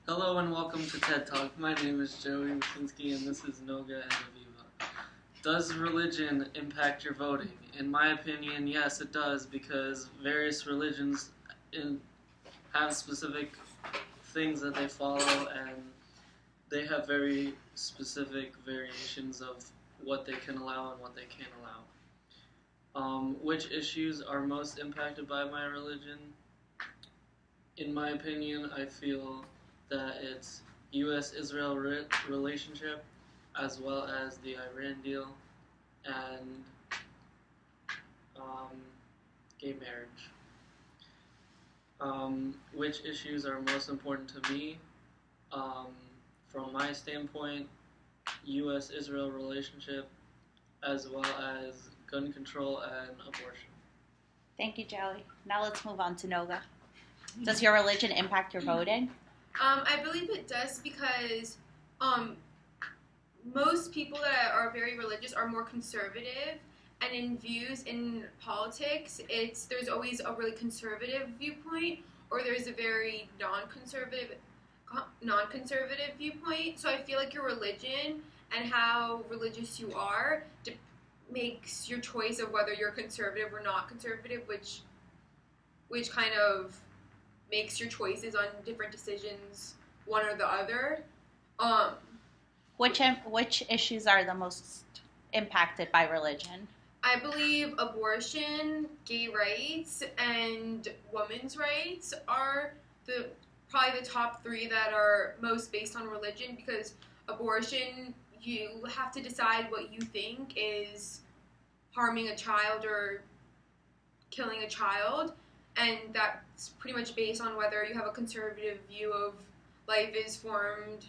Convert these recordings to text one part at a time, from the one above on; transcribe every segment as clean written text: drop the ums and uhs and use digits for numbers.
Hello and welcome to TED Talk. My name is Joey Wyszynski and this is Noga and Aviva. Does religion impact your voting? In my opinion, yes, it does, because various religions have specific things that they follow, and they have very specific variations of what they can allow and what they can't allow. Which issues are most impacted by my religion? In my opinion, I feel that it's U.S.-Israel relationship, as well as the Iran deal, and gay marriage. Which issues are most important to me? From my standpoint, U.S.-Israel relationship, as well as gun control and abortion. Thank you, Joey. Now let's move on to Noga. Does your religion impact your voting? I believe it does because most people that are very religious are more conservative, and in views in politics, there's always a really conservative viewpoint, or there's a very non-conservative viewpoint. So I feel like your religion and how religious you are makes your choice of whether you're conservative or not conservative, which kind of makes your choices on different decisions one or the other. Which issues are the most impacted by religion? I believe abortion, gay rights, and women's rights are probably the top three that are most based on religion, because abortion, you have to decide what you think is harming a child or killing a child, and that's pretty much based on whether you have a conservative view of life is formed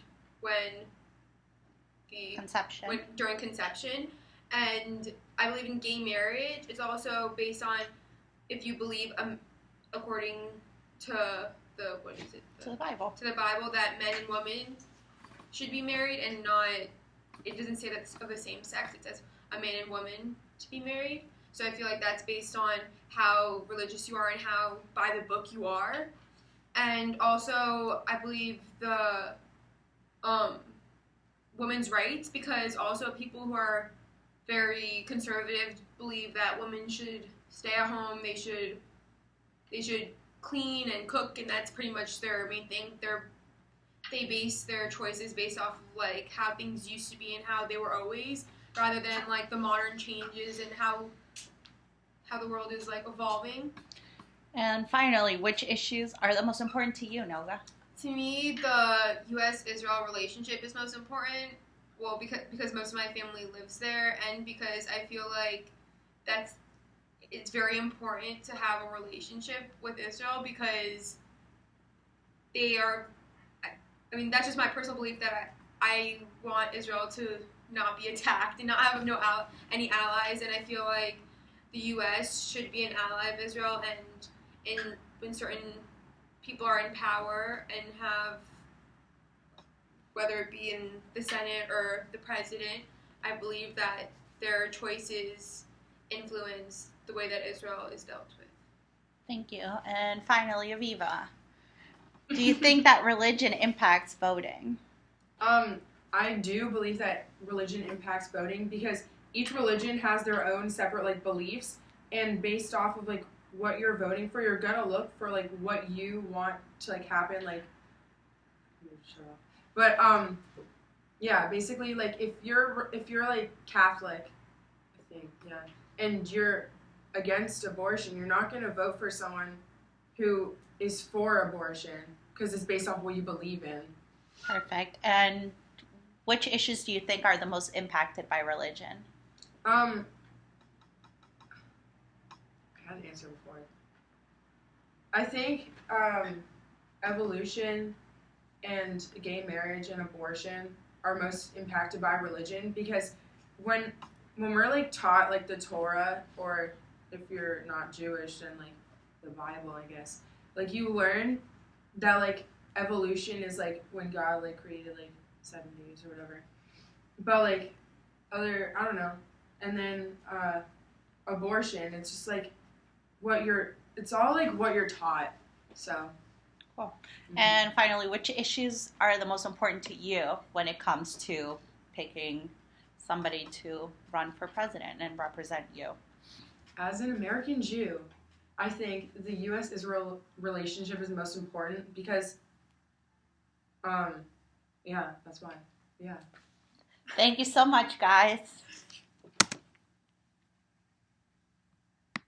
during conception. And I believe in gay marriage. It's also based on if you believe, according to the Bible, that men and women should be married, and not. It doesn't say that it's of the same sex. It says a man and woman to be married. So I feel like that's based on how religious you are and how by the book you are. And also, I believe the women's rights, because also people who are very conservative believe that women should stay at home. They should clean and cook, and that's pretty much their main thing. They base their choices based off of like how things used to be and how they were always, rather than like the modern changes and how the world is like evolving. And finally, which issues are the most important to you, Noga? To me, the U.S.-Israel relationship is most important. Well, because most of my family lives there, and because I feel like it's very important to have a relationship with Israel, because they are. I mean, that's just my personal belief that I want Israel to not be attacked and not have any allies, and I feel like the U.S. should be an ally of Israel, and when certain people are in power and have, whether it be in the Senate or the president, I believe that their choices influence the way that Israel is dealt with. Thank you. And finally, Aviva, do you think that religion impacts voting? I do believe that religion impacts voting, because each religion has their own separate beliefs, and based off of what you're voting for, you're gonna look for what you want to happen. But yeah, basically if you're Catholic, I think, yeah, and you're against abortion, you're not gonna vote for someone who is for abortion, because it's based off what you believe in. Perfect. And which issues do you think are the most impacted by religion? I had an answer before. I think evolution and gay marriage and abortion are most impacted by religion, because when we're taught the Torah, or if you're not Jewish, then the Bible, I guess, you learn that evolution is when God created 7 days or whatever, but I don't know, and then abortion, it's just it's all what you're taught. So Mhm. And finally, which issues are the most important to you when it comes to picking somebody to run for president and represent you? As an American Jew, I think the U.S.-Israel relationship is most important because, yeah, that's why. Yeah. Thank you so much, guys.